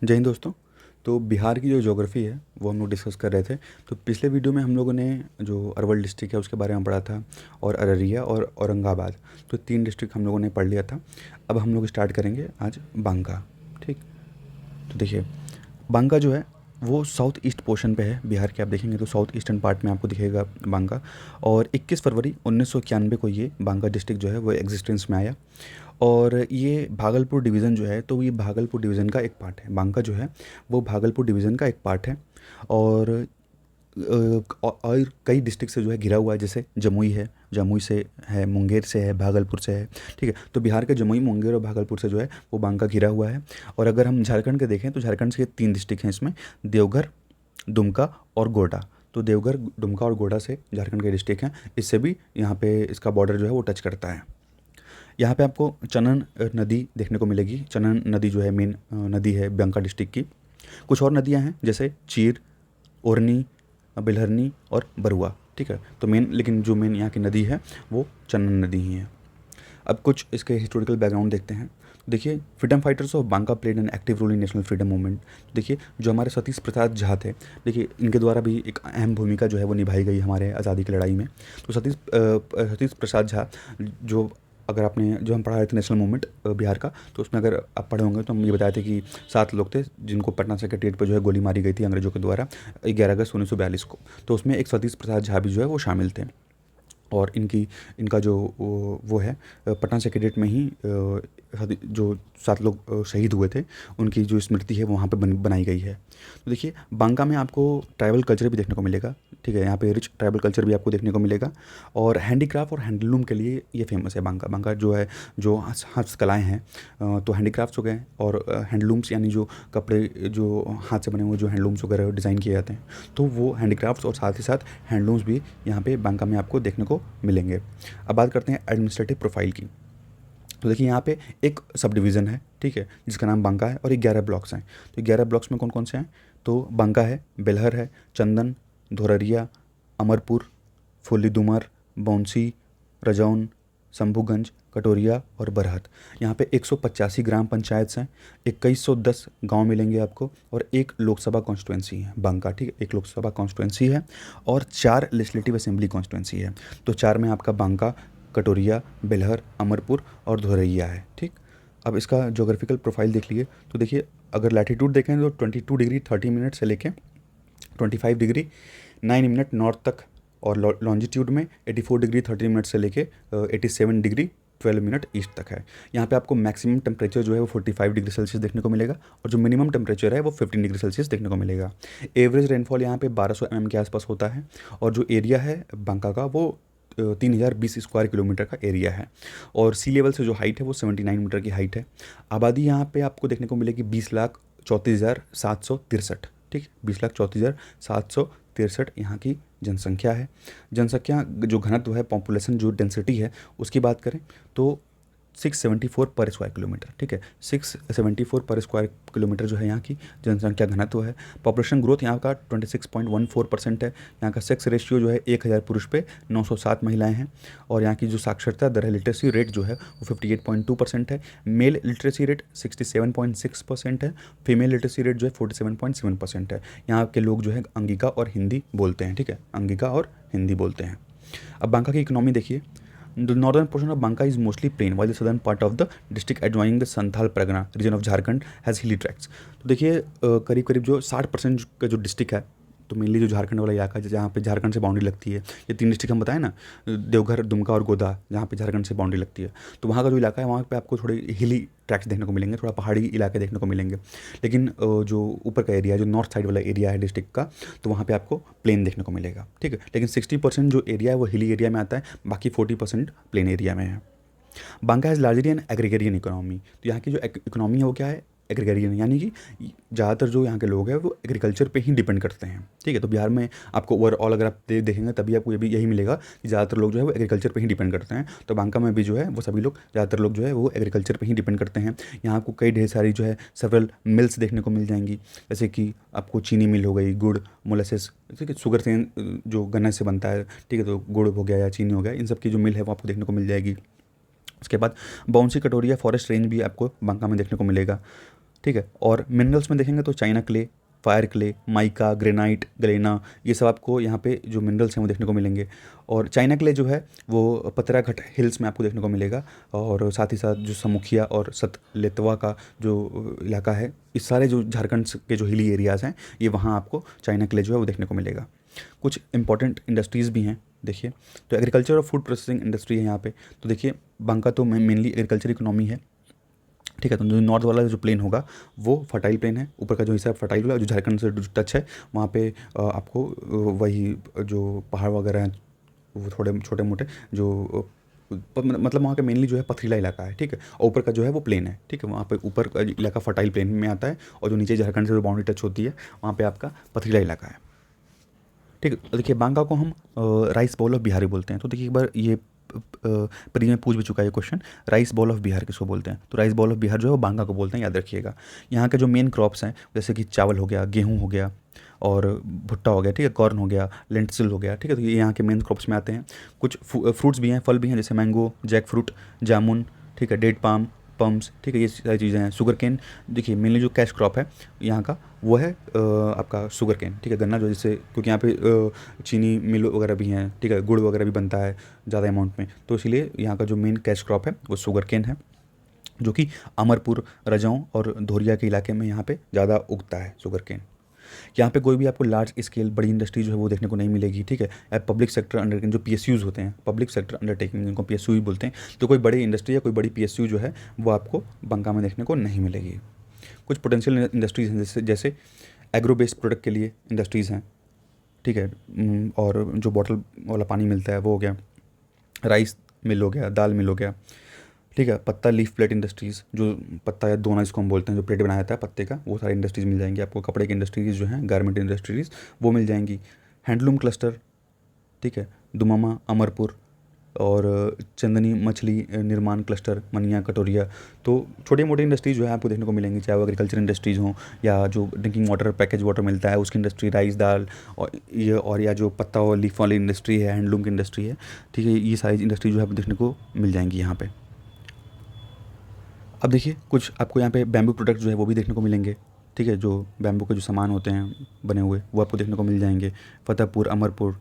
जय हिंद दोस्तों। तो बिहार की जो ज्योग्राफी है वो हम लोग डिस्कस कर रहे थे। तो पिछले वीडियो में हम लोगों ने जो अरवल डिस्ट्रिक्ट है उसके बारे में पढ़ा था, और अररिया और औरंगाबाद। तो 3 डिस्ट्रिक्ट हम लोगों ने पढ़ लिया था। अब हम लोग स्टार्ट करेंगे आज बांका। ठीक। तो देखिए, बांका जो है वो साउथ ईस्ट पोर्शन पे है बिहार के। आप देखेंगे तो साउथ ईस्टर्न पार्ट में आपको दिखेगा बांका। और 21 फरवरी 1991 को ये बांका डिस्ट्रिक्ट जो है वो एग्जिस्टेंस में आया। और ये भागलपुर डिवीज़न जो है, तो ये भागलपुर डिवीज़न का एक पार्ट है। बांका जो है वो भागलपुर डिवीज़न का एक पार्ट है। और और कई डिस्ट्रिक्ट से जो है घिरा हुआ है, जैसे जमुई है, जमुई से है, मुंगेर से है, भागलपुर से है। ठीक है, तो बिहार के जमुई, मुंगेर और भागलपुर से जो है वो बांका घिरा हुआ है। और अगर हम झारखंड के देखें तो झारखंड से 3 डिस्ट्रिक्ट हैं इसमें, देवघर, दुमका और गोड्डा। तो देवघर, दुमका और गोड्डा से झारखंड के डिस्ट्रिक्ट हैं। इससे भी यहाँ पे इसका बॉर्डर जो है वो टच करता है। यहाँ पे आपको चनन नदी देखने को मिलेगी। चनन नदी जो है मेन नदी है बांका डिस्ट्रिक्ट की। कुछ और नदियाँ हैं जैसे चीर, ओरनी, बिलहरनी और बरुआ। ठीक है, तो लेकिन जो मेन यहाँ की नदी है वो चनन नदी ही है। अब कुछ इसके हिस्टोरिकल बैकग्राउंड देखते हैं। देखिए, freedom fighters of Banka played an active role in national freedom movement. देखिए, जो हमारे सतीश प्रसाद झा थे, देखिए इनके द्वारा भी एक अहम भूमिका जो है वो निभाई गई हमारे आज़ादी की लड़ाई में। तो सतीश प्रसाद झा, जो अगर आपने जो हम पढ़ा रहे थे नेशनल मूवमेंट बिहार का, तो उसमें अगर आप पढ़े होंगे तो हम ये बताए थे कि 7 लोग थे जिनको पटना सेक्रेटेरिएट पर जो है गोली मारी गई थी अंग्रेजों के द्वारा 11 अगस्त 1942 को। तो उसमें एक सतीश प्रसाद झा भी जो है वो शामिल थे। और इनका जो वो है पटना सेक्रेटेरिएट में ही जो 7 लोग शहीद हुए थे, उनकी जो स्मृति है वो वहाँ पे बनाई गई है। तो देखिए, बांका में आपको ट्राइबल कल्चर भी देखने को मिलेगा। ठीक है, यहाँ पे रिच ट्राइबल कल्चर भी आपको देखने को मिलेगा। और हैंडीक्राफ्ट और हैंडलूम के लिए ये फेमस है बांका। बांका जो है, जो हस्तकलाएँ हैं, तो हैंडीक्राफ्ट्स हो गए, और हैंडलूम्स यानी जो कपड़े जो हाथ से बने हुए जो हैंडलूम्स वगैरह डिज़ाइन किए जाते हैं, तो वो हैंडीक्राफ्ट्स और साथ ही साथ हैंडलूम्स भी यहाँ पे बांका में आपको देखने को मिलेंगे। अब बात करते हैं एडमिनिस्ट्रेटिव प्रोफाइल की। तो देखिए, यहाँ पे एक सब डिवीज़न है, ठीक है, जिसका नाम बांका है, और 11 ब्लॉक्स हैं। तो 11 ब्लॉक्स में कौन कौन से हैं? तो बांका है, बेलहर है, चंदन, धोररिया, अमरपुर, फुल्लीदुमर, बौंसी, रजौन, शंभूगंज, कटोरिया और बरहत। यहाँ पे 185 ग्राम पंचायत हैं, 2110 गांव मिलेंगे आपको, और एक लोकसभा कॉन्स्टिट्यूंसी है बांका। ठीक है, एक लोकसभा कॉन्स्टिट्यूंसी है और 4 लेजिस्लेटिव असेंबली कॉन्स्टिट्यूंसी है। तो 4 में आपका बांका, कटोरिया, बेलहर, अमरपुर और धोरैया है। ठीक। अब इसका जोग्राफिकल प्रोफाइल देख लिए। तो देखिए, अगर लैटिट्यूड देखें तो 22 डिग्री 30 मिनट से लेके 25 डिग्री 9 मिनट नॉर्थ तक, और लॉन्जिट्यूड में 84 डिग्री 30 मिनट से लेके 87 डिग्री 12 मिनट ईस्ट तक है। यहाँ पे आपको मैक्सिमम टेम्परेचर जो है वो 45 डिग्री सेल्सियस देखने को मिलेगा, और जो मिनिमम टेम्परेचर है वो 15 डिग्री सेल्सियस देखने को मिलेगा। एवरेज रेनफॉल यहाँ पे 1200 mm के आसपास होता है। और जो एरिया है बांका का वो 3020 स्क्वायर किलोमीटर का एरिया है। और सी लेवल से जो हाइट है वो 79 मीटर की हाइट है। आबादी यहाँ पे आपको देखने को मिलेगी 20,34,763। ठीक, 20,34,763 यहाँ की जनसंख्या है। जनसंख्या जो घनत्व है, पॉपुलेशन जो डेंसिटी है, उसकी बात करें तो 674 पर स्क्वायर किलोमीटर। ठीक है, 674 पर स्क्वायर किलोमीटर जो है यहाँ की जनसंख्या घनत्व है। पॉपुलेशन ग्रोथ यहाँ का 26.14% है। यहाँ का सेक्स रेशियो जो है 1000 पुरुष पे 907 महिलाएं हैं। और यहाँ की जो साक्षरता दर है, लिटरेसी रेट जो है वो 58.2% है। मेल लिटरेसी रेट 67.6% है। फीमेल लिटरेसी रेट जो है 47.7% है। यहाँ के लोग जो है अंगिका और हिंदी बोलते हैं। ठीक है, अंगिका और हिंदी बोलते हैं। अब बांका की इकोनॉमी देखिए। The northern portion of Banka is mostly plain, while the southern part of the district adjoining the Santhal Pargana region of Jharkhand has hilly tracts। तो देखिए, करीब करीब जो 60% का जो डिस्ट्रिक्ट है, तो मेनली जो झारखंड वाला इलाका है जहाँ पे झारखंड से बाउंड्री लगती है, ये 3 डिस्ट्रिक्ट हम बताएं ना, देवघर, दुमका और गोदा, जहाँ पे झारखंड से बाउंड्री लगती है, तो वहाँ का जो इलाका है वहाँ पे आपको थोड़े हिली ट्रैक्स देखने को मिलेंगे, थोड़ा पहाड़ी इलाके देखने को मिलेंगे। लेकिन जो ऊपर का एरिया, जो नॉर्थ साइड वाला एरिया है डिस्ट्रिक्ट का, तो वहाँ पे आपको प्लेन देखने को मिलेगा। ठीक है, लेकिन 60% जो एरिया है वो हिली एरिया में आता है, बाकी 40% प्लेन एरिया में है। Banka has largely an agrarian economy. तो यहाँ की जो इकोनॉमी है वो क्या है? एग्रीगेरियन, यानी कि ज़्यादातर जो यहाँ के लोग हैं वो एग्रीकल्चर पे ही डिपेंड करते हैं। ठीक है, तो बिहार में आपको ओवरऑल अगर आप देखेंगे तभी आपको ये भी यही मिलेगा कि ज़्यादातर लोग जो है वो एग्रीकल्चर पे ही डिपेंड करते हैं। तो बांका में भी जो है वो सभी लोग, ज़्यादातर लोग जो है वो एग्रीकल्चर पे ही डिपेंड करते हैं। यहाँ आपको कई ढेर सारी जो है सेवरल मिल्स देखने को मिल जाएंगी, जैसे कि आपको चीनी मिल हो गई, गुड़, मोलेसेस, जैसे कि शुगर सेन जो गन्ने से बनता है। ठीक है, तो गुड़ हो गया या चीनी हो गया, इन सब की जो मिल है वो आपको देखने को मिल जाएगी। उसके बाद बौंसी, कटोरिया फॉरेस्ट रेंज भी आपको बांका में देखने को मिलेगा। ठीक है। और मिनरल्स में देखेंगे तो china clay, fire clay, mica, granite, galena, ये सब आपको यहाँ पे जो मिनरल्स हैं वो देखने को मिलेंगे। और चाइना क्ले जो है वो पतराघट हिल्स में आपको देखने को मिलेगा, और साथ ही साथ जो समुखिया और सतलेतवा का जो इलाका है, इस सारे जो झारखंड के जो हिली एरियाज़ हैं, ये वहाँ आपको चाइना क्ले जो है वो देखने को मिलेगा। कुछ इंपॉर्टेंट इंडस्ट्रीज़ भी हैं देखिए, तो एग्रीकल्चर और फूड प्रोसेसिंग इंडस्ट्री है यहाँ पे। तो देखिए बांका तो मेनली एग्रीकल्चर इकोनॉमी है, ठीक है। तो जो नॉर्थ वाला जो प्लेन होगा वो फर्टाइल प्लेन है, ऊपर का जो हिस्सा फर्टाइल होगा, जो झारखंड से टच है वहाँ पे आपको वही जो पहाड़ वगैरह हैं वो थोड़े छोटे मोटे जो मतलब वहाँ का मेनली जो है पथरीला इलाका है, ठीक है। और ऊपर का जो है वो प्लेन है, ठीक है। वहाँ पे ऊपर का इलाका फर्टाइल प्लेन में आता है, और जो नीचे झारखंड से जो बाउंड्री टच होती है वहाँ पे आपका पथरीला इलाका है, ठीक है। तो देखिए बांका को हम राइस बॉल ऑफ बिहार भी बोलते हैं। तो देखिए एक बार ये प्री में पूछ भी चुका है question, rice ball of Bihar किसको बोलते हैं? तो राइस बॉल ऑफ बिहार जो है वो बांका को बोलते हैं, याद रखिएगा। यहाँ के जो मेन क्रॉप्स हैं जैसे कि चावल हो गया, गेहूँ हो गया, और भुट्टा हो गया, ठीक है, कॉर्न हो गया, लेंटिल हो गया, ठीक है। तो ये यहाँ के मेन क्रॉप्स में आते हैं। कुछ फ्रूट्स भी हैं, फल भी हैं, जैसे मैंगो, जैक फ्रूट, जामुन, ठीक है, डेट पाम, पम्स, ठीक है, ये सारी चीज़ें हैं। शुगर केन, देखिए मेनली जो कैश क्रॉप है यहाँ का वो है आपका शुगर केन, ठीक है, गन्ना, जो जैसे क्योंकि यहाँ पे चीनी मिल वगैरह भी हैं, ठीक है, गुड़ वगैरह भी बनता है ज़्यादा अमाउंट में, तो इसीलिए यहाँ का जो मेन कैश क्रॉप है वो शुगर केन है, जो कि अमरपुर, रजौं और धोरिया के इलाके में यहाँ पे ज़्यादा उगता है शुगर केन। यहाँ पे कोई भी आपको लार्ज स्केल बड़ी इंडस्ट्री जो है वो देखने को नहीं मिलेगी, ठीक है। पब्लिक सेक्टर अंडर जो पीएसयूज होते हैं, पब्लिक सेक्टर अंडरटेकिंग जिनको पीएसयू भी बोलते हैं, तो कोई बड़ी इंडस्ट्री या कोई बड़ी पीएसयू जो है वो आपको बांका में देखने को नहीं मिलेगी। कुछ पोटेंशियल इंडस्ट्रीज़ हैं जैसे जैसे एग्रो बेस्ड प्रोडक्ट के लिए इंडस्ट्रीज़ हैं, ठीक है। और जो बॉटल वाला पानी मिलता है वो हो गया, राइस मिल हो गया, दाल मिल हो गया, ठीक है। पत्ता लीफ प्लेट इंडस्ट्रीज़, जो पत्ता या दोना जिसको हम बोलते हैं, जो प्लेट बनाया जाता है पत्ते का, वो सारी इंडस्ट्रीज़ मिल जाएंगी आपको। कपड़े की इंडस्ट्रीज़ जो हैं, गारमेंट इंडस्ट्रीज़, वो मिल जाएंगी। हैंडलूम क्लस्टर, ठीक है, दुमामा, अमरपुर, और चंदनी मछली निर्माण क्लस्टर, मनिया, कटोरिया, तो छोटी मोटी इंडस्ट्रीज जो है आपको देखने को मिलेंगी, चाहे वो एग्रीकल्चर इंडस्ट्रीज़ हों या जो ड्रिंकिंग वाटर, पैकेज वाटर मिलता है उसकी इंडस्ट्री, राइस, दाल, और या जो पत्ता और लीफ वाली इंडस्ट्री है, हैंडलूम की इंडस्ट्री है, ठीक है, ये सारी इंडस्ट्री जो है आपको देखने को मिल जाएंगी यहाँ पे। अब देखिए कुछ आपको यहाँ पे बैम्बू प्रोडक्ट जो है वो भी देखने को मिलेंगे, ठीक है। जो बैम्बू के जो सामान होते हैं बने हुए वो आपको देखने को मिल जाएंगे। फतेहपुर, अमरपुर,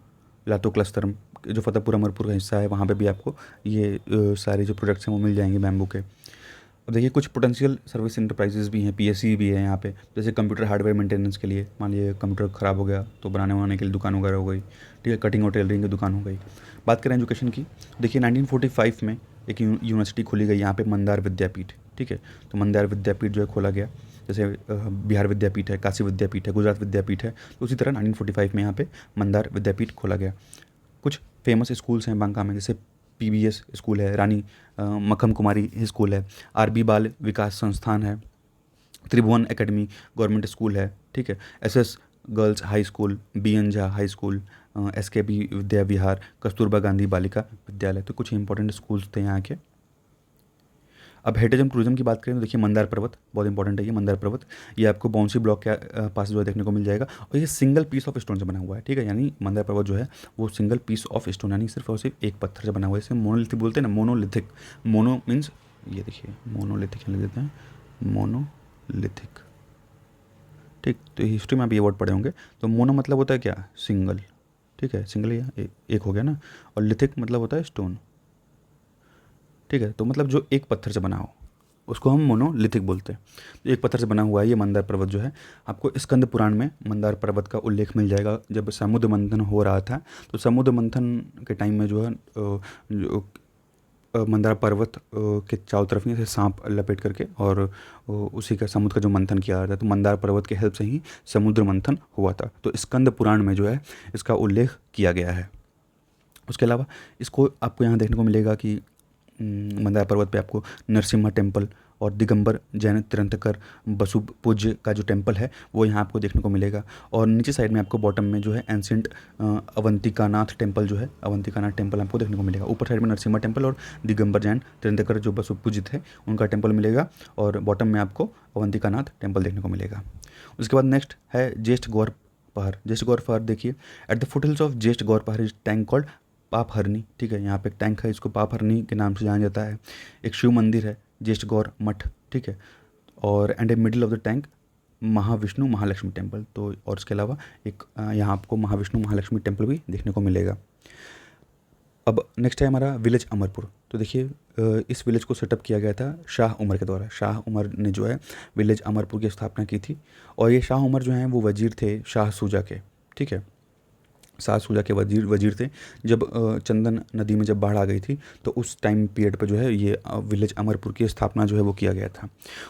लातो क्लस्टर, जो फतेहपुर अमरपुर का हिस्सा है वहाँ पे भी आपको ये सारे जो प्रोडक्ट्स हैं वो मिल जाएंगे बैम्बू के। अब देखिए कुछ पोटेंशियल सर्विस इंटरप्राइजेज़ भी हैं, पीएससी भी है यहाँ पे, जैसे कंप्यूटर हार्डवेयर मेंटेनेंस के लिए, मान लीजिए कंप्यूटर ख़राब हो गया तो बनाने वनाने के लिए दुकान वगैरह हो गई, ठीक है, कटिंग और टेलरिंग की दुकान हो गई। बात करें एजुकेशन की, देखिए 1945 में एक यूनिवर्सिटी खोली गई यहाँ पे, मंदार विद्यापीठ, ठीक है। तो मंदार विद्यापीठ जो है खोला गया, जैसे बिहार विद्यापीठ है, काशी विद्यापीठ है, गुजरात विद्यापीठ है, तो उसी तरह 1945 में यहाँ पे मंदार विद्यापीठ खोला गया। कुछ फेमस स्कूल्स हैं बांका में, जैसे पीबीएस स्कूल है, रानी मखम कुमारी स्कूल है, आरबी बाल विकास संस्थान है, त्रिभुवन एकेडमी गवर्नमेंट स्कूल है, ठीक है, SS girls high school, BN Jha high school, SKB Vidya Vihar, Kasturba Gandhi Balika Vidyalaya, तो कुछ इंपॉर्टेंट स्कूल्स थे यहाँ के। अब हेरिटेज एंड टूरिज्म की बात करें तो देखिए मंदार पर्वत बहुत इंपॉर्टेंट है, ये मंदार पर्वत, ये आपको बाउंसी ब्लॉक के पास जो है देखने को मिल जाएगा, और ये सिंगल पीस ऑफ स्टोन से बना हुआ है, ठीक है। यानी मंदार पर्वत जो है वो सिंगल पीस ऑफ स्टोन, यानी सिर्फ और सिर्फ एक पत्थर से बना हुआ है। इसे मोनोलिथिक बोलते हैं ना, मोनोलिथिक, मोनो मीन्स ये देखिए मोनोलिथिक लिख देते हैं, मोनोलिथिक, ठीक। तो हिस्ट्री में आप ये वर्ड पढ़े होंगे। तो मोनो मतलब होता है क्या, सिंगल, ठीक है, सिंगल या एक हो गया ना, और लिथिक मतलब होता है स्टोन, ठीक है। तो मतलब जो एक पत्थर से बना हो उसको हम मोनोलिथिक बोलते हैं। तो एक पत्थर से बना हुआ है ये मंदार पर्वत जो है। आपको स्कंद पुराण में मंदार पर्वत का उल्लेख मिल जाएगा। जब समुद्र मंथन हो रहा था तो समुद्र मंथन के टाइम में जो है मंदार पर्वत के चारों तरफ से सांप लपेट करके और उसी का समुद्र का जो मंथन किया जाता है, तो मंदार पर्वत के हेल्प से ही समुद्र मंथन हुआ था। तो स्कंद पुराण में जो है इसका उल्लेख किया गया है। उसके अलावा इसको आपको यहाँ देखने को मिलेगा कि मंदार पर्वत पे आपको नरसिम्हा टेम्पल और दिगंबर जैन तीर्थंकर बसु पूज्य का जो टेम्पल है वो यहाँ आपको देखने को मिलेगा। और नीचे साइड में आपको बॉटम में जो है एंशिएंट अवंतिकानाथ टेम्पल जो है, अवंतिकानाथ टेम्पल आपको देखने को मिलेगा। ऊपर साइड में नरसिम्हा टेम्पल और दिगंबर जैन तीर्थंकर जो बसु पूजित है उनका टेम्पल मिलेगा, और बॉटम में आपको अवंतिकानाथ टेम्पल देखने को मिलेगा। उसके बाद नेक्स्ट है ज्येष्ठ गौर पहाड़। ज्येष्ठ गौर पहाड़ देखिए, एट द फुटहिल्स ऑफ ज्येष्ठ गौर पहाड़ इज टैंक कॉल्ड पाप हरनी, ठीक है। यहाँ पे एक टैंक है, इसको पाप हरनी के नाम से जाना जाता है। एक शिव मंदिर है ज्येष्ठ गौर मठ, ठीक है। और and a middle of the tank Mahavishnu Mahalakshmi temple. तो और इसके अलावा एक यहाँ आपको महाविष्णु महालक्ष्मी टेम्पल भी देखने को मिलेगा। अब नेक्स्ट है हमारा विलेज अमरपुर। तो देखिए इस विलेज को सेटअप किया गया था शाह उमर के द्वारा। शाह उमर ने जो है विलेज अमरपुर की स्थापना की थी। और ये शाह उमर जो हैं वो वजीर थे शाह सूजा के, ठीक है, शाह सूजा के वजीर थे। जब चंदन नदी में जब बाढ़ आ गई थी तो उस टाइम पीरियड पर जो है ये विलेज अमरपुर की स्थापना जो है वो किया गया था।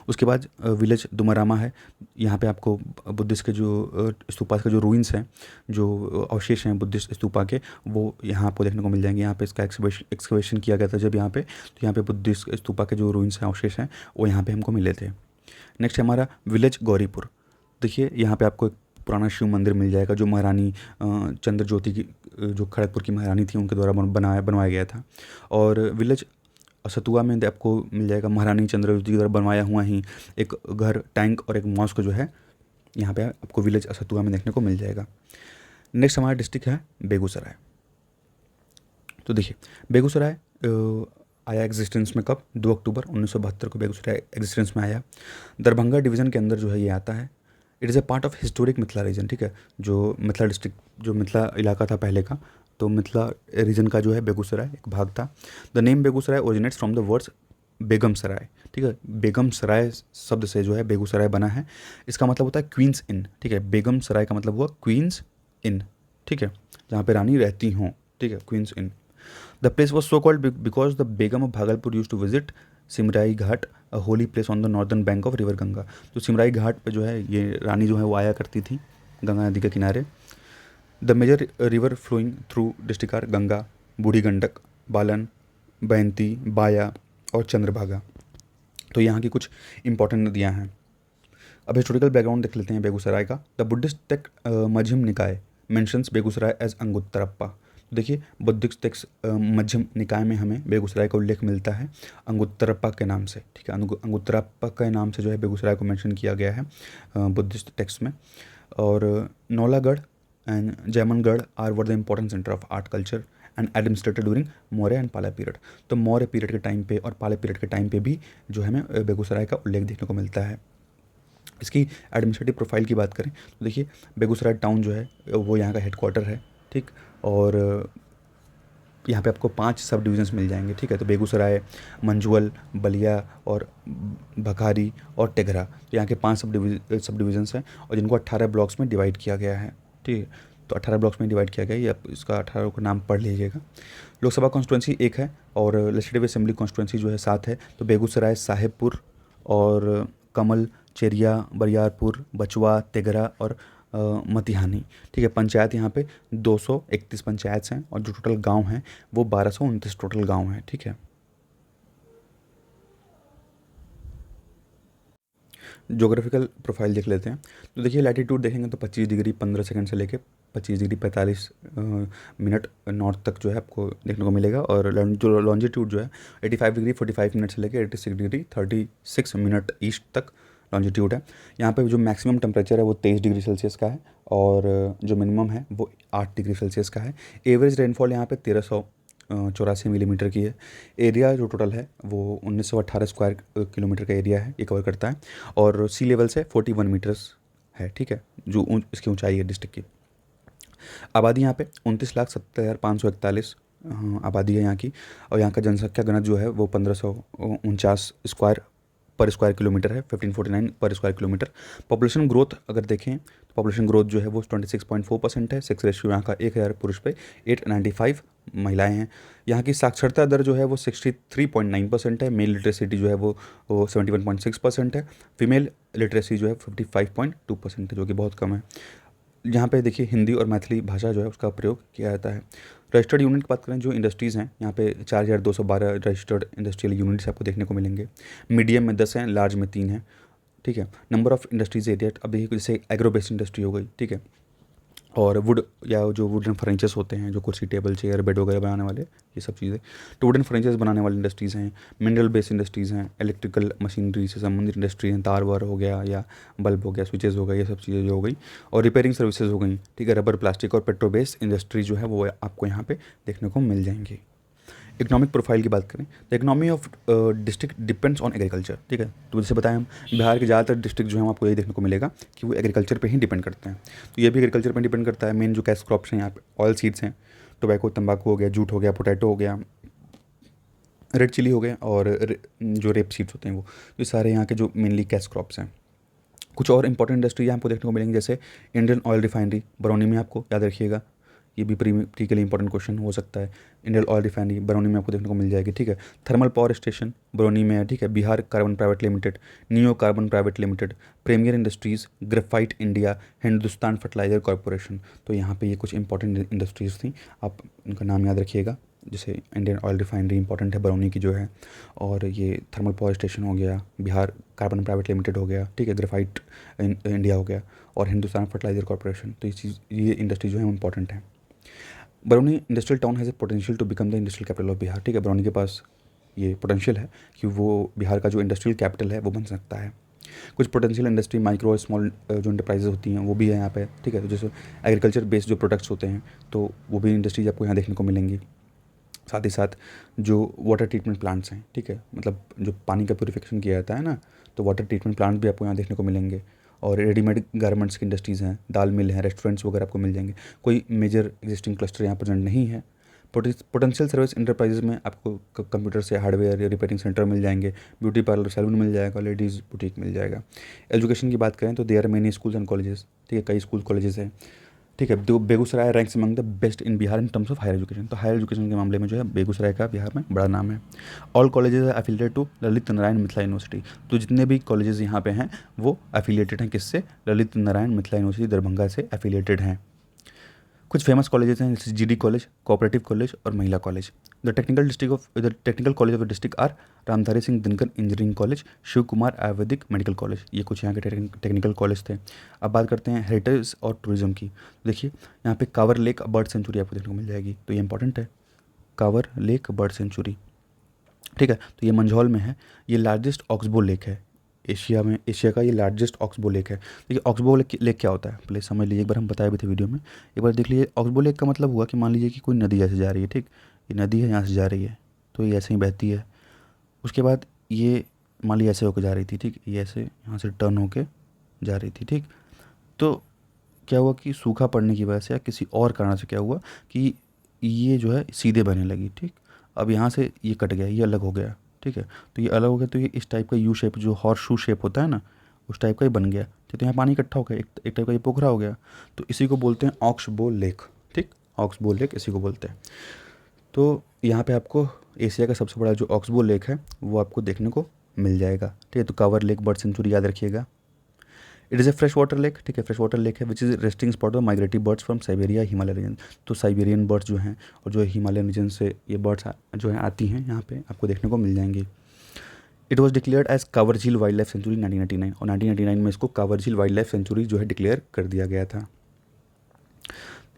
उसके बाद विलेज दुमरामा है। यहाँ पे आपको बुद्धिस्ट के जो स्तूपा के जो रूइंस हैं, जो अवशेष हैं बुद्धिस्ट स्तूपा के, वो यहाँ आपको देखने को मिल जाएंगे। यहाँ पे इसका एक्सकवेशन किया गया था जब यहाँ पे, तो यहाँ पे बुद्धिस्ट स्तूपा के जो रूइंस हैं, अवशेष हैं, वो यहाँ पे हमको मिले थे। नेक्स्ट है हमारा विलेज गौरीपुर। देखिए यहाँ पे आपको एक पुराना शिव मंदिर मिल जाएगा जो महारानी चंद्र ज्योति की, जो खड़गपुर की महारानी थी, उनके द्वारा बनवाया गया था। और विलेज सतुआ में आपको मिल जाएगा महारानी चंद्र ज्योति के द्वारा बनवाया हुआ ही एक घर, टैंक और एक मॉस्क जो है यहाँ पे आपको विलेज सतुआ में देखने को मिल जाएगा। नेक्स्ट हमारा डिस्ट्रिक्ट है बेगूसराय। तो देखिए बेगूसराय आया एग्जिस्टेंस में कब? 2 अक्टूबर 1972 को बेगूसराय एग्जिस्टेंस में आया। दरभंगा डिवीज़न के अंदर जो है ये आता है। It is a part of historic Mithila region, ठीक है, जो मिथिला डिस्ट्रिक्ट, जो मिथिला इलाका था पहले का, तो मिथिला रीजन का जो है बेगूसराय एक भाग था। The name Begusarai originates from the words Begum Sarai, ठीक है, बेगम सराय शब्द से जो है बेगूसराय बना है। इसका मतलब होता है क्वींस इन, ठीक है, बेगम सराय का मतलब हुआ क्वींस इन, ठीक है, जहाँ पे रानी रहती हों, ठीक है, queens in. The place was so called because the Begum of Bhagalpur used to visit Simrai Ghat, a holy place on the northern bank of river Ganga. तो सिमराई घाट पे जो है ये रानी जो है वो आया करती थी गंगा नदी के किनारे। The major river flowing through district are Ganga, Burhi Gandak, बालन, बयंती, बाया और चंद्रभागा। तो यहाँ की कुछ इंपॉर्टेंट नदियाँ हैं। अब हिस्टोरिकल बैकग्राउंड देख लेते हैं बेगूसराय का। द बुद्धिस्ट टेक्स्ट मध्यम निकाय मेंशंस बेगूसराय एज अंगुत्तरप्पा। देखिए बुद्धिस्ट टेक्स्ट मध्यम निकाय में हमें बेगूसराय का उल्लेख मिलता है अंगुत्तरप्पा के नाम से, ठीक है, अंगुत्तरप्पा के नाम से जो है बेगूसराय को मेंशन किया गया है बुद्धिस्ट टेक्स्ट में। और Naulagarh and Jaymangarh are were the important centre of art culture and administrated during Maurya and Pala period. तो मौर्य पीरियड के टाइम पे और पाला पीरियड के टाइम पे भी जो है हमें बेगूसराय का उल्लेख देखने को मिलता है। इसकी एडमिनिस्ट्रेटिव प्रोफाइल की बात करें तो देखिए बेगूसराय टाउन जो है वो यहाँ का हेडक्वार्टर है, ठीक, और यहाँ पे आपको 5 सब डिविजन्स मिल जाएंगे, ठीक है। तो बेगूसराय, मंझुअल, बलिया और भखारी और टेघरा, तो यहाँ के 5 सब डिविजन्स हैं और जिनको 18 ब्लॉक्स में डिवाइड किया गया है, ठीक है। तो 18 ब्लॉक्स में डिवाइड किया गया है, ये आप इसका 18 का नाम पढ़ लीजिएगा। लोकसभा कॉन्स्टिट्यूंसी 1 है और लेजिस्लेटिव असेंबली कॉन्स्टिट्यूंसी जो है 7 है। तो बेगूसराय, साहेबपुर और कमल, चेरिया, बरियारपुर, बचवा, तेघरा और मतिहानी, ठीक है। पंचायत यहाँ पे 231 पंचायत हैं और जो टोटल गांव हैं वो 1229 टोटल गांव हैं, ठीक है। ज्योग्राफिकल प्रोफाइल देख लेते हैं। तो देखिए लैटिट्यूड देखेंगे तो 25 डिग्री 15 सेकंड से लेके 25 डिग्री 45 मिनट नॉर्थ तक जो है आपको देखने को मिलेगा। और जो लॉन्जिट्यूड जो है 85 डिग्री 45 मिनट से लेके 86 डिग्री 36 मिनट ईस्ट तक लॉन्जिट्यूड है। यहाँ पे जो मैक्सिमम टेम्परेचर है वो 23 डिग्री सेल्सियस का है और जो मिनिमम है वो 8 डिग्री सेल्सियस का है। एवरेज रेनफॉल यहाँ पे 1384 मिलीमीटर की है। एरिया जो टोटल है वो 1918 स्क्वायर किलोमीटर का एरिया है, ये कवर करता है। और सी लेवल से 41 मीटर्स है, ठीक है, जो इसकी ऊंचाई है डिस्ट्रिक्ट की। आबादी यहाँ पे 29,70,541 आबादी है यहाँ की। और यहाँ का जनसंख्या घनत्व जो है वो 1549 स्क्वायर किलोमीटर है, 1549 पर स्क्वायर किलोमीटर। पॉपुलेशन ग्रोथ अगर देखें तो पॉपुलेशन ग्रोथ जो है वो 26.4% है। सेक्स रेशियो यहाँ का 1000 पुरुष पे 895 महिलाएं हैं। यहाँ की साक्षरता दर जो है वो 63.9% है। मेल लिटरेसिटी जो है वो 71.6% है। फीमेल लिटरेसी जो है 55.2% है, जो कि बहुत कम है। यहाँ पे देखिए हिंदी और मैथिली भाषा जो है उसका प्रयोग किया जाता है। रजिस्टर्ड यूनिट की बात करें, जो इंडस्ट्रीज़ हैं यहाँ पे 4212 रजिस्टर्ड इंडस्ट्रियल यूनिट्स आपको देखने को मिलेंगे। मीडियम में 10 हैं, लार्ज में 3 हैं, ठीक है। नंबर ऑफ इंडस्ट्रीज एरिया, अभी जैसे एग्रो बेस्ड इंडस्ट्री हो गई, ठीक है, और वुड या जो वुडन फर्नीचर्स होते हैं, जो कुर्सी टेबल चेयर बेड वगैरह बनाने वाले, ये सब चीज़ें तो वुडन फर्नीचर्स बनाने वाली इंडस्ट्रीज़ हैं। मिनरल बेस्ड इंडस्ट्रीज़ हैं, इलेक्ट्रिकल मशीनरी से संबंधित इंडस्ट्री हैं, तार वार हो गया या बल्ब हो गया, स्विचेस हो गए, ये सब चीज़ें जो हो गई। और रिपेयरिंग सर्विसेज हो गई, ठीक है। रबर, प्लास्टिक और पेट्रो बेस्ड इंडस्ट्री जो है वो आपको यहाँ पे देखने को मिल जाएंगी। इकोनॉमिक प्रोफाइल की बात करें तो economy of district depends on agriculture, ठीक है। तो जैसे बताएं हम, बिहार के ज़्यादातर डिस्ट्रिक्ट जो है आपको यही देखने को मिलेगा कि वो एग्रीकल्चर पे ही डिपेंड करते हैं। तो ये भी एग्रीकल्चर पे डिपेंड करता है। मेन जो कैश क्रॉप्स हैं यहाँ पे ऑयल सीड्स हैं, टोबैको तंबाकू हो गया, जूट हो गया, पोटैटो हो गया, रेड चिली हो गया, और जो रेप सीड्स होते हैं वो, ये सारे यहाँ के जो मेनली कैश क्रॉप्स हैं। कुछ और इंपॉर्टेंट इंडस्ट्री आपको देखने को मिलेंगी, जैसे इंडियन ऑयल रिफाइनरी बरौनी में, आपको याद रखिएगा, ये भी प्री के लिए इंपॉर्टेंट क्वेश्चन हो सकता है। इंडियन ऑयल रिफाइनरी बरौनी में आपको देखने को मिल जाएगी, ठीक है। थर्मल पावर स्टेशन बरौनी में है, ठीक है। Bihar carbon private limited, neo carbon private limited, premier industries, graphite India, Hindustan fertilizer corporation. तो यहाँ पे ये कुछ इंपॉर्टेंट इंडस्ट्रीज़ थी, आप उनका नाम याद रखिएगा। जैसे इंडियन ऑयल रिफाइनरी इंपॉर्टेंट है बरौनी की जो है, और ये थर्मल पावर स्टेशन हो गया, बिहार कार्बन प्राइवेट लिमिटेड हो गया, ठीक है, ग्रेफाइट इंडिया हो गया, और हिंदुस्तान फर्टिलाइजर कॉरपोरेशन। तो ये इंडस्ट्री जो है इंपॉर्टेंट है। Barauni industrial town has a potential to become the industrial capital of Bihar, ठीक है। बरौनी के पास ये पोटेंशियल है कि वो बिहार का जो इंडस्ट्रियल कैपिटल है वो बन सकता है। कुछ पोटेंशियल इंडस्ट्री माइक्रो और स्मॉल जो इंटरप्राइजेज होती हैं वो भी है यहाँ पे, ठीक है। तो जैसे एग्रीकल्चर बेस्ड जो प्रोडक्ट्स होते हैं तो वो भी इंडस्ट्रीज आपको यहाँ देखने को मिलेंगी। साथ ही साथ जो वाटर ट्रीटमेंट प्लांट्स हैं, ठीक है, मतलब जो पानी का प्योरीफिकेशन किया जाता है ना, तो वाटर ट्रीटमेंट प्लांट्स भी आपको यहाँ देखने को मिलेंगे। और रेडीमेड गारमेंट्स की इंडस्ट्रीज़ हैं, दाल मिल हैं, रेस्टोरेंट्स वगैरह आपको मिल जाएंगे। कोई मेजर एग्जिस्टिंग क्लस्टर यहाँ प्रेजेंट नहीं है। पोटेंशियल सर्विस इंटरप्राइजेज में आपको कंप्यूटर से हार्डवेयर या रिपेयरिंग सेंटर मिल जाएंगे, ब्यूटी पार्लर सैलून मिल जाएगा, लेडीज़ बुटीक मिल जाएगा। एजुकेशन की बात करें तो there are many schools and colleges, ठीक है, कई स्कूल कॉलेजेस हैं, ठीक है। Begusarai ranks among the best in Bihar in terms of higher education. तो हायर एजुकेशन के मामले में जो है बेगूसराय का बिहार में बड़ा नाम है। All colleges are affiliated to Lalit Narayan Mithila university. तो जितने भी कॉलेजेस यहाँ पे हैं वो एफिलिएटेड हैं किससे? ललित नारायण मिथिला यूनिवर्सिटी दरभंगा से एफिलिएटेड हैं। कुछ फेमस कॉलेजेस हैं जैसे जीडी कॉलेज, कोऑपरेटिव कॉलेज और Mahila college. The technical college of the district are Ramdhari Singh Dinkar engineering college, Shiv Kumar ayurvedic medical college. ये कुछ यहाँ के टेक्निकल कॉलेज थे। अब बात करते हैं हेरिटेज और टूरिज्म की। देखिए यहाँ पे कांवर लेक बर्ड सेंचुरी आपको देखने को मिल जाएगी, तो ये इंपॉर्टेंट है, कांवर लेक बर्ड सेंचुरी, ठीक है। तो ये मंझौल में है। ये लार्जेस्ट ऑक्सबो लेक है एशिया का, ये लार्जेस्ट ऑक्सबो लेक है। देखिए ऑक्सबो लेक क्या होता है पहले समझ लीजिए, एक बार हम बताए भी थे वीडियो में, एक बार देख लीजिए। ऑक्सबो लेक का मतलब हुआ कि मान लीजिए कि कोई नदी ऐसे जा रही है, ठीक, ये नदी है यहाँ से जा रही है, तो ये ऐसे ही बहती है। उसके बाद ये मान लीजिए ऐसे होकर जा रही थी, ठीक, ये ऐसे यहाँ से टर्न होके जा रही थी, ठीक। तो क्या हुआ कि सूखा पड़ने की वजह से या किसी और कारण से क्या हुआ कि ये जो है सीधे बहने लगी, ठीक। अब यहाँ से ये कट गया, ये अलग हो गया, ठीक है। तो ये अलग हो गया, तो ये इस टाइप का यू शेप जो हॉर्स शू शेप होता है ना, उस टाइप का ही बन गया, ठीक। तो यहाँ पानी इकट्ठा हो गया, एक टाइप का ये पोखरा हो गया। तो इसी को बोलते हैं ऑक्सबो लेक, ठीक, ऑक्सबो लेक इसी को बोलते हैं। तो यहाँ पे आपको एशिया का सबसे बड़ा जो ऑक्सबो लेक है वो आपको देखने को मिल जाएगा, ठीक है। तो कांवर लेक बर्ड सेंचुरी याद रखिएगा। It is a fresh water lake, ठीक है, फ्रेश वाटर लेक है which is resting spot of migratory birds from Siberia Himalaya region. तो साइबेरियन बर्ड्स जो हैं और जो हिमालयन रीजन से ये बर्ड्स जो हैं आती हैं यहाँ पे आपको देखने को मिल जाएंगी। It was declared as Kanwar Jheel wild life sanctuary 1999, और 1999 में इसको Kanwar Jheel wild life sanctuary जो है डिक्लेयर कर दिया गया था।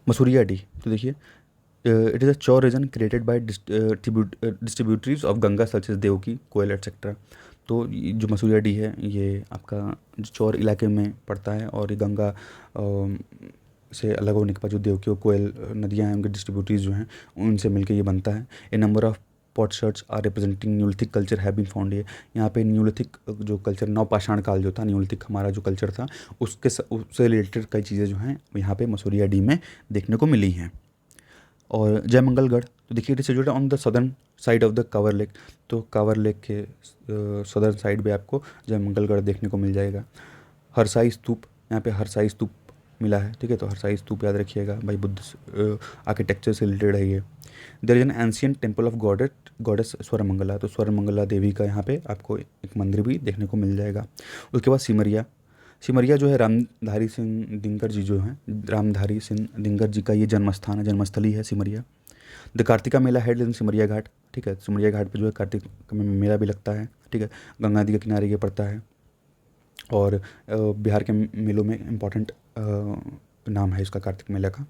मसूरिया डी, तो देखिए it is a chaur region created by distributaries of Ganga such as Devki, Koyal etcetera. तो जो मसूरिया डी है ये आपका जो चौर इलाके में पड़ता है, और ये गंगा से अलग होने के बाद जो देवकी और कोयल नदियाँ हैं उनके डिस्ट्रीब्यूटरीज जो हैं उनसे मिलकर ये बनता है। A number of potsherds are representing neolithic culture have been found. यहाँ पे न्यूलिथिक जो कल्चर नवपाषाण काल जो था, न्यूलिथिक हमारा जो कल्चर था उससे रिलेटेड कई चीज़ें जो हैं यहाँ पे मसूरिया डी में देखने को मिली हैं। और जयमंगलगढ़, तो देखिए it is situated on the southern side of the Kanwar lake. तो कांवर लेक के सदर्न साइड पे आपको जयमंगलगढ़ देखने को मिल जाएगा। हरसाई स्तूप, यहाँ पे हरसाई स्तूप मिला है, ठीक है। तो हरसाई स्तूप याद रखिएगा भाई, बुद्ध आर्किटेक्चर से रिलेटेड है ये। There is an ancient temple of goddess Swarmangala. तो स्वरमंगला देवी का यहाँ पे आपको एक मंदिर भी देखने को मिल जाएगा। उसके बाद सिमरिया जो है रामधारी सिंह दिनकर जी जो हैं, रामधारी सिंह दिनकर जी का ये जन्मस्थान है, जन्मस्थली है Simaria. The Kartika Mela held in Simaria Ghat, ठीक है। सिमरिया घाट पे जो है कार्तिक में मेला भी लगता है, ठीक है, गंगा नदी के किनारे ये पड़ता है। और बिहार के मेलों में इम्पॉर्टेंट नाम है इसका कार्तिक मेला का।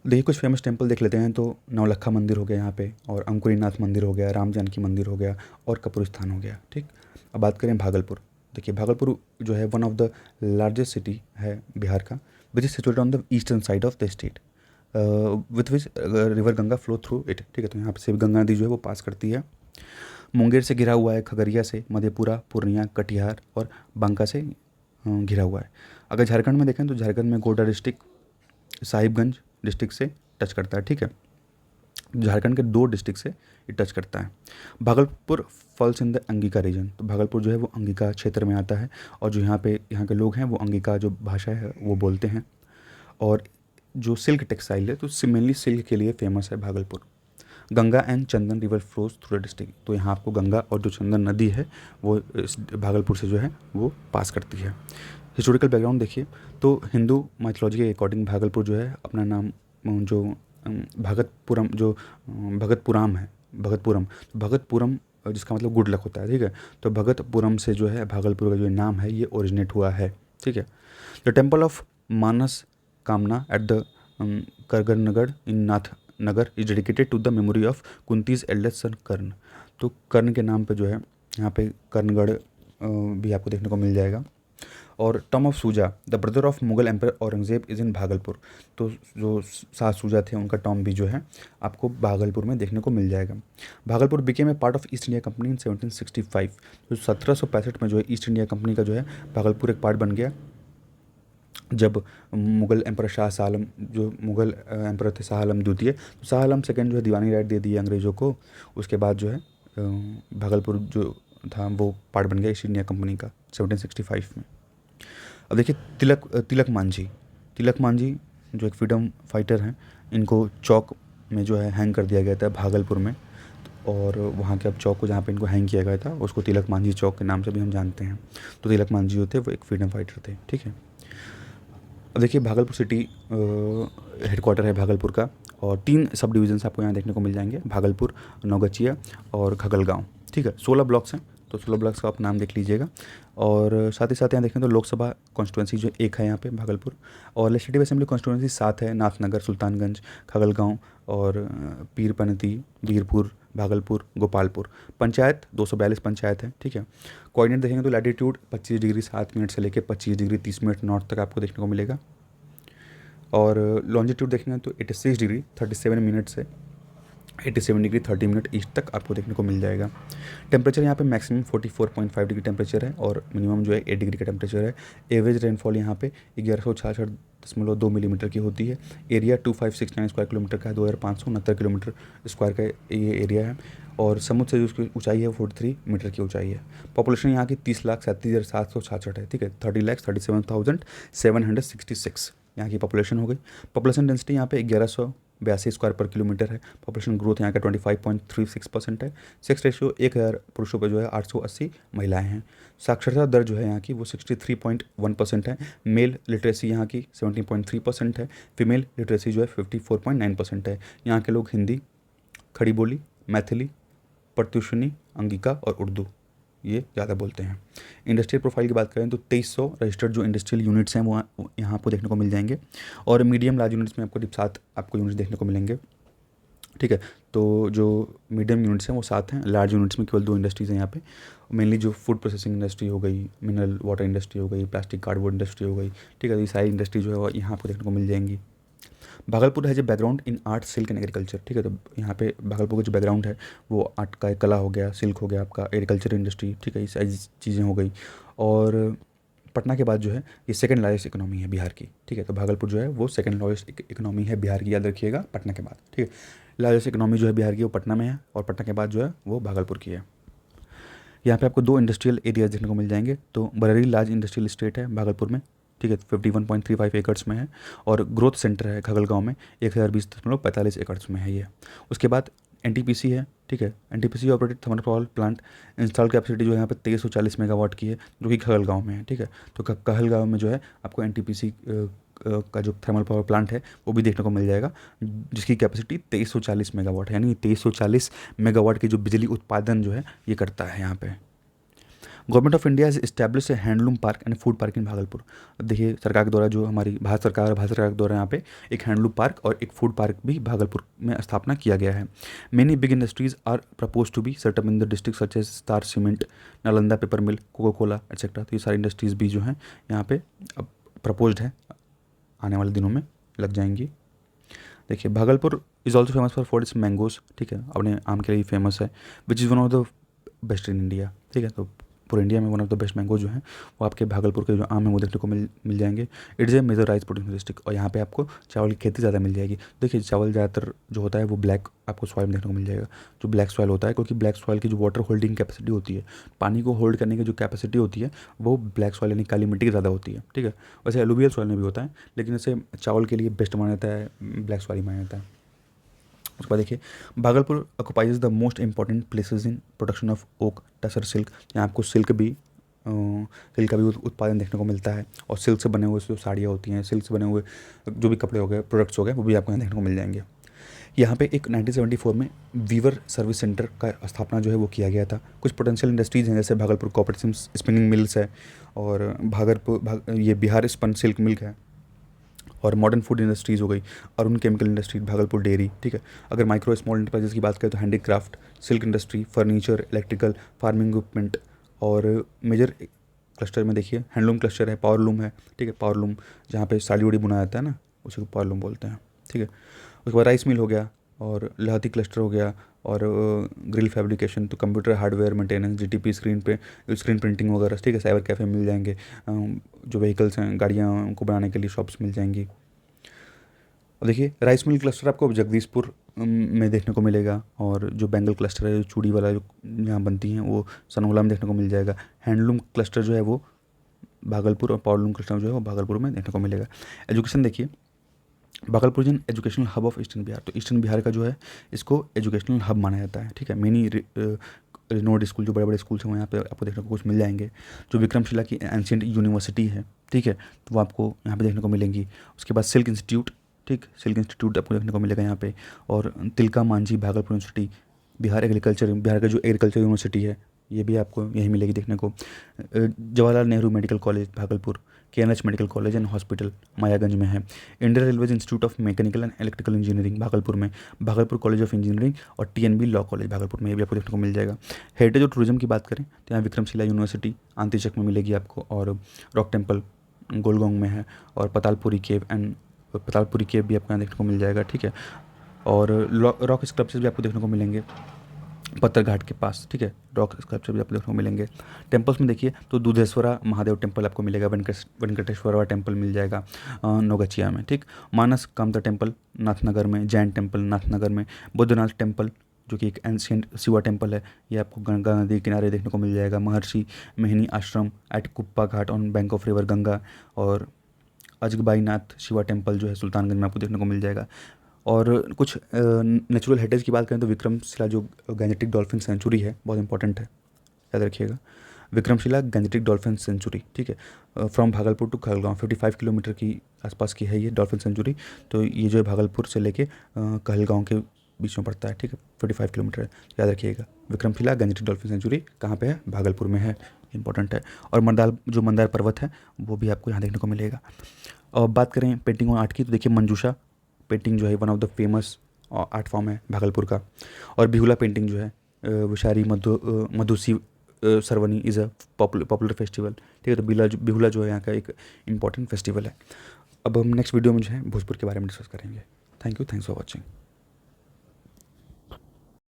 देखिए कुछ फेमस टेम्पल देख लेते हैं। तो नवलखा मंदिर हो गया यहाँ पे, और अंकुरीनाथ मंदिर हो गया, राम जानकी मंदिर हो गया, और कपूरस्थान हो गया, ठीक। अब बात करें भागलपुर। देखिए भागलपुर जो है one of the largest city है बिहार का, which is situated on the eastern side of the state. With which river Ganga flow through it, ठीक है। तो यहाँ से गंगा नदी जो है वो पास करती है। मुंगेर से घिरा हुआ है, खगड़िया से, मधेपुरा, पूर्णिया, कटिहार और बांका से घिरा हुआ है। अगर झारखंड में देखें तो झारखंड में गोड्डा डिस्ट्रिक्ट साहिबगंज डिस्ट्रिक्ट से टच करता है, ठीक है। झारखंड के 2 डिस्ट्रिक्ट से ये टच करता है। Bhagalpur falls in the Angika region, तो भागलपुर जो है वो अंगिका क्षेत्र में आता है और जो यहाँ के लोग हैं वो अंगिका जो भाषा है वो बोलते हैं। और जो सिल्क टेक्सटाइल है तो मेनली सिल्क के लिए फेमस है Bhagalpur. Ganga and Chandan river flows through the district, तो यहाँ आपको गंगा और जो चंदन नदी है वो इस भागलपुर से जो है वो पास करती है। हिस्टोरिकल बैकग्राउंड देखिए तो हिंदू माइथोलॉजी के अकॉर्डिंग भागलपुर जो है अपना नाम जो भगतपुरम जो भगतपुराम है, भगतपुरम जिसका मतलब गुड लक होता है, ठीक है। तो भगतपुरम से जो है भागलपुर का जो नाम है ये ओरिजिनेट हुआ है, ठीक है। The temple of Manas Kamna at the Kargarnagarh in Nath Nagar is dedicated to the memory of Kunti's eldest son Karna. तो कर्ण के नाम पे जो है यहाँ पे कर्णगढ़ भी आपको देखने को मिल जाएगा। और टॉम ऑफ सूजा the brother of Mughal emperor Aurangzeb is in Bhagalpur, तो जो 7 सूजा थे उनका टॉम भी जो है आपको भागलपुर में देखने को मिल जाएगा। Bhagalpur became a part of east India company इन 1765, तो 1765 में जो है ईस्ट इंडिया कंपनी का जो है भागलपुर एक पार्ट बन गया। जब मुगल एम्पर शाह आलम जो मुगल एम्पर थे शाह आलम द्वितीय, तो शाह आलम सेकेंड जो है दीवानी राइट दे दिए अंग्रेज़ों को। उसके बाद जो है भागलपुर जो था वो पार्ट बन गया ईस्ट इंडिया कंपनी का 1765 में। अब देखिए तिलक मांझी जो एक फ्रीडम फाइटर हैं, इनको चौक में जो है हैंग कर दिया गया था भागलपुर में। और वहाँ के अब चौक को जहाँ पे इनको हैंग किया गया था उसको तिलक मांझी चौक के नाम से भी हम जानते हैं। तो तिलक मांझी जो थे वो एक फ्रीडम फाइटर थे, ठीक है। अब देखिए भागलपुर सिटी हेडक्वार्टर है भागलपुर का, और 3 सब डिविजन्स आपको यहाँ देखने को मिल जाएंगे, भागलपुर, नौगछिया और खगलगांव, ठीक है। 16 ब्लॉक्स हैं, तो 16 ब्लॉक्स का आप नाम देख लीजिएगा। और साथ ही साथ यहाँ देखें तो लोकसभा कॉन्स्टिट्यूंसी जो एक है यहाँ पे भागलपुर, और लेजिस्लेटिव असेंबली कॉन्स्टिट्यूंसी 7 है, नाथनगर, सुल्तानगंज, खगलगांव और पीरपनती, वीरपुर, भागलपुर, गोपालपुर। पंचायत 242 पंचायत है, ठीक है। कोऑर्डिनेट देखेंगे तो लैटिट्यूड 25 डिग्री 7 मिनट से लेकर 25 डिग्री 30 मिनट नॉर्थ तक आपको देखने को मिलेगा। और लॉन्जिट्यूड देखेंगे तो 86 डिग्री 37 मिनट से 87 डिग्री 30 मिनट ईस्ट तक आपको देखने को मिल जाएगा। टेम्परेचर यहाँ पे मैक्सिमम 44.5 डिग्री टेम्परेचर है और मिनिमम जो है 8 डिग्री का टेम्परेचर है। एवरेज रेनफॉल यहाँ पे 1166.2 मिलीमीटर की होती है। एरिया 2569 स्क्वायर किलोमीटर का है, 2569 किलोमीटर स्क्वायर का ये एरिया है। और समुद्र से जो उसकी ऊंचाई है 43 मीटर की ऊंचाई है। पॉपुलेशन यहाँ की 30,37,766 है, ठीक है। 30,37,766 यहाँ की पॉपुलेशन हो गई। पॉपुलेशन डेंसिटी यहाँ पे 1182 स्क्वायर पर किलोमीटर है। पॉपुलेशन ग्रोथ यहाँ का 25.36% है। सेक्स रेशियो 1000 पुरुषों पर जो है 880 महिलाएं हैं। साक्षरता दर जो है यहाँ की वो 63.1% है। मेल लिटरेसी यहाँ की 17.3% है। फीमेल लिटरेसी जो है 54.9% है। यहाँ के लोग हिंदी, खड़ी बोली, मैथिली, प्रत्युषणी, अंगिका और उर्दू ये ज़्यादा बोलते हैं। इंडस्ट्रियल प्रोफाइल की बात करें तो 2300 रजिस्टर्ड जो इंडस्ट्रियल यूनिट्स हैं वो यहाँ आपको देखने को मिल जाएंगे। और मीडियम लार्ज यूनिट्स में आपको 7 आपको यूनिट्स देखने को मिलेंगे, ठीक है। तो जो मीडियम यूनिट्स हैं वो 7 हैं। लार्ज यूनिट्स में केवल 2 इंडस्ट्रीज़ हैं यहाँ पे। मेनली जो फूड प्रोसेसिंग इंडस्ट्री हो गई, मिनरल वाटर इंडस्ट्री हो गई, प्लास्टिक कार्डबोर्ड इंडस्ट्री हो गई, ठीक है। ये सारी इंडस्ट्री जो है वो यहाँ आपको देखने को मिल जाएंगी। भागलपुर है जो background in art, silk and agriculture, ठीक है। तो यहाँ पे भागलपुर का जो बैकग्राउंड है वो आर्ट का कला हो गया, सिल्क हो गया, आपका एग्रीकल्चर इंडस्ट्री, ठीक है। ये सारी चीज़ें हो गई। और पटना के बाद जो है ये सेकंड लार्जेस्ट इकोनॉमी है बिहार की, ठीक है। तो भागलपुर जो है वो सेकंड लार्जेस्ट इकोनॉमी है बिहार की, याद रखिएगा, पटना के बाद, ठीक है। लार्जेस्ट इकोनॉमी जो है बिहार की वो पटना में है और पटना के बाद जो है वो भागलपुर की है। यहाँ पे आपको 2 इंडस्ट्रियल एरियाज देखने को मिल जाएंगे। तो बरेली लार्ज इंडस्ट्रियल स्टेट है भागलपुर में, ठीक है। 51.35 एकड़्स में है। और ग्रोथ सेंटर है खगलगांव में 1020.45 एकड़्स में है ये। उसके बाद एनटीपीसी है, ठीक है। NTPC operated thermal power plant install capacity जो है यहाँ पे 2340 मेगावाट की है, जो कि खगलगांव में है, ठीक है। तो कहलगांव में जो है आपको एनटीपीसी का जो थर्मल पावर प्लांट है वो भी देखने को मिल जाएगा, जिसकी कैपेसिटी 2340 मेगावाट है। यानी 2340 मेगावाट की जो बिजली उत्पादन जो है ये करता है यहाँ पे। Government of India is establish A handloom park and food park इन भागलपुर। देखिए सरकार के द्वारा जो हमारी भारत सरकार के द्वारा यहाँ पे एक हैंडलूम पार्क और एक फूड पार्क भी भागलपुर में स्थापना किया गया है। Many big industries are propose to be set up in the district such as Star Cement, Nalanda paper mill, Coca Cola etcetera. तो ये सारी इंडस्ट्रीज़ भी जो हैं यहाँ पे अब प्रपोज्ड है, आने वाले दिनों में लग जाएंगी। देखिए Bhagalpur is also famous for its mangoes, ठीक है, अपने आम के लिए फेमस है, which is one of the best in India, ठीक है। तो पूरे इंडिया में one of the best mango जो हैं वो आपके भागलपुर के जो आम है वो देखने को मिल जाएंगे। It is a major rice producing district, और यहाँ पे आपको चावल की खेती ज़्यादा मिल जाएगी। देखिए चावल ज़्यादातर जो होता है वो ब्लैक आपको सॉइल में देखने को मिल जाएगा, जो ब्लैक सॉइल होता है, क्योंकि ब्लैक सॉइल की जो वाटर होल्डिंग कैपेसिटी होती है, पानी को होल्ड करने की जो कैपेसिटी होती है वो ब्लैक सॉइल यानी काली मिट्टी की ज़्यादा होती है, ठीक है। वैसे एलुवियल सॉइल में भी होता है, लेकिन इसे चावल के लिए बेस्ट माना जाता है, ब्लैक सॉइल माना जाता है। उसके बाद देखिए Bhagalpur occupies the most important places in production of oak tussar silk. यहाँ आपको सिल्क का भी उत्पादन देखने को मिलता है, और सिल्क से बने हुए जो साड़ियाँ होती हैं, सिल्क से बने हुए जो भी कपड़े हो गए, प्रोडक्ट्स हो गए, वो भी आपको यहाँ देखने को मिल जाएंगे। यहाँ पे एक 1974 में वीवर सर्विस सेंटर का स्थापना जो है वो किया गया था। कुछ पोटेंशियल इंडस्ट्रीज़ हैं, जैसे भागलपुर कोऑपरेटिव स्पिनिंग मिल्स है, और ये बिहार स्पन सिल्क मिल्क है, और मॉडर्न फूड इंडस्ट्रीज़ हो गई, Arun chemical industry, Bhagalpur dairy, ठीक है। अगर माइक्रो स्मॉल इंटरप्राइजेस की बात करें तो handicraft, silk industry, furniture, electrical, farming equipment, और मेजर क्लस्टर में देखिए हैंडलूम क्लस्टर है, पावरलूम है, ठीक है। पावरलूम जहाँ पे साड़ी उड़ी बुनाया जाता है ना, उसी को पावरलूम बोलते हैं, ठीक है। उसके बाद राइस मिल हो गया, और लहती क्लस्टर हो गया, और ग्रिल फैब्रिकेशन, तो computer hardware maintenance, GTP, screen printing वगैरह, ठीक है। साइबर कैफ़े मिल जाएंगे, जो व्हीकल्स हैं, गाड़ियाँ को बनाने के लिए शॉप्स मिल जाएंगी। और देखिए राइस मिल क्लस्टर आपको जगदीशपुर में देखने को मिलेगा, और जो बेंगल क्लस्टर है, जो चूड़ी वाला जो यहाँ बनती हैं, वो सनोला में देखने को मिल जाएगा। हैंडलूम क्लस्टर जो है वो भागलपुर, और पावरलूम क्लस्टर जो है वो भागलपुर में देखने को मिलेगा। एजुकेशन देखिए, Bhagalpur is an educational hub of eastern Bihar, तो ईस्टर्न बिहार का जो है इसको एजुकेशनल हब माना जाता है, ठीक है। मेनी रिनोड स्कूल, जो बड़े बड़े स्कूल्स हैं, वहाँ पे आपको देखने को कुछ मिल जाएंगे। जो विक्रमशिला की एंशियंट यूनिवर्सिटी है, ठीक है, तो वो आपको यहाँ पे देखने को मिलेंगी। उसके बाद सिल्क इंस्टीट्यूट, ठीक, सिल्क इंस्टीट्यूट आपको देखने को मिलेगा यहाँ पे। और तिलका मांझी भागलपुर यूनिवर्सिटी, बिहार का जो एग्रीकल्चर यूनिवर्सिटी है, ये भी आपको यहीं मिलेगी देखने को। Jawaharlal Nehru medical college Bhagalpur, KNH medical college and hospital Mayaganj में है। Indian railways institute of mechanical and electrical engineering Bhagalpur में, भागलपुर कॉलेज ऑफ इंजीनियरिंग, और TNB लॉ कॉलेज भागलपुर में, ये भी आपको देखने को मिल जाएगा। हेरिटेज और टूरिज्म की बात करें तो यहाँ विक्रमशिला यूनिवर्सिटी आंतीचक में मिलेगी आपको, और रॉक टेम्पल गोलगोंग में है, और पतालपुरी केव भी आपको यहाँ देखने को मिल जाएगा, ठीक है। और रॉक स्कल्पचर्स भी आपको देखने को मिलेंगे पत्थर घाट के पास, ठीक है। रॉक स्कल्पचर भी आपको देखने को मिलेंगे। टेम्पल्स में देखिए तो दूधेश्वरा महादेव टेम्पल आपको मिलेगा, वेंकटेश्वरा टेम्पल मिल जाएगा नौगछिया में, ठीक। मानस कामता टेम्पल नाथनगर में, जैन टेम्पल नाथनगर में, बुद्धनाथ टेम्पल जो कि एक एंशियंट शिवा टेम्पल है, ये आपको गंगा नदी के किनारे देखने को मिल जाएगा। Maharshi Mehni Ashram at Kuppa Ghat on bank of river Ganga, और अजगबाई नाथ शिवा टेम्पल जो है सुल्तानगंज में आपको देखने को मिल जाएगा। और कुछ नेचुरल हेरिटेज की बात करें तो विक्रमशिला जो गैंजेटिक डॉल्फिन सेंचुरी है, बहुत इंपॉर्टेंट है, याद रखिएगा। विक्रमशिला गैंजेटिक डॉल्फिन सेंचुरी, ठीक है, from Bhagalpur to Kahalgaon 55 kilometre की आसपास की है ये डॉल्फिन सेंचुरी। तो ये जो है भागलपुर से लेके कहलगांव के बीच में पड़ता है, ठीक है, 55 किलोमीटर है, याद रखिएगा। विक्रमशिला गैंजेटिक डॉल्फिन सेंचुरी कहाँ पे है? भागलपुर में है, इंपॉर्टेंट है। और मंदार पर्वत है वो भी आपको यहाँ देखने को मिलेगा। और बात करें पेंटिंग और आर्ट की तो देखिए मंजूषा पेंटिंग जो है one of the famous art form है भागलपुर का। और बिहुला पेंटिंग जो है Bishari Madhushravani is a popular festival, ठीक है। तो बिहुला जो है यहाँ का एक इम्पॉर्टेंट फेस्टिवल है। अब हम नेक्स्ट वीडियो में जो है भोजपुर के बारे में डिस्कस करेंगे। Thank you, thanks for watching.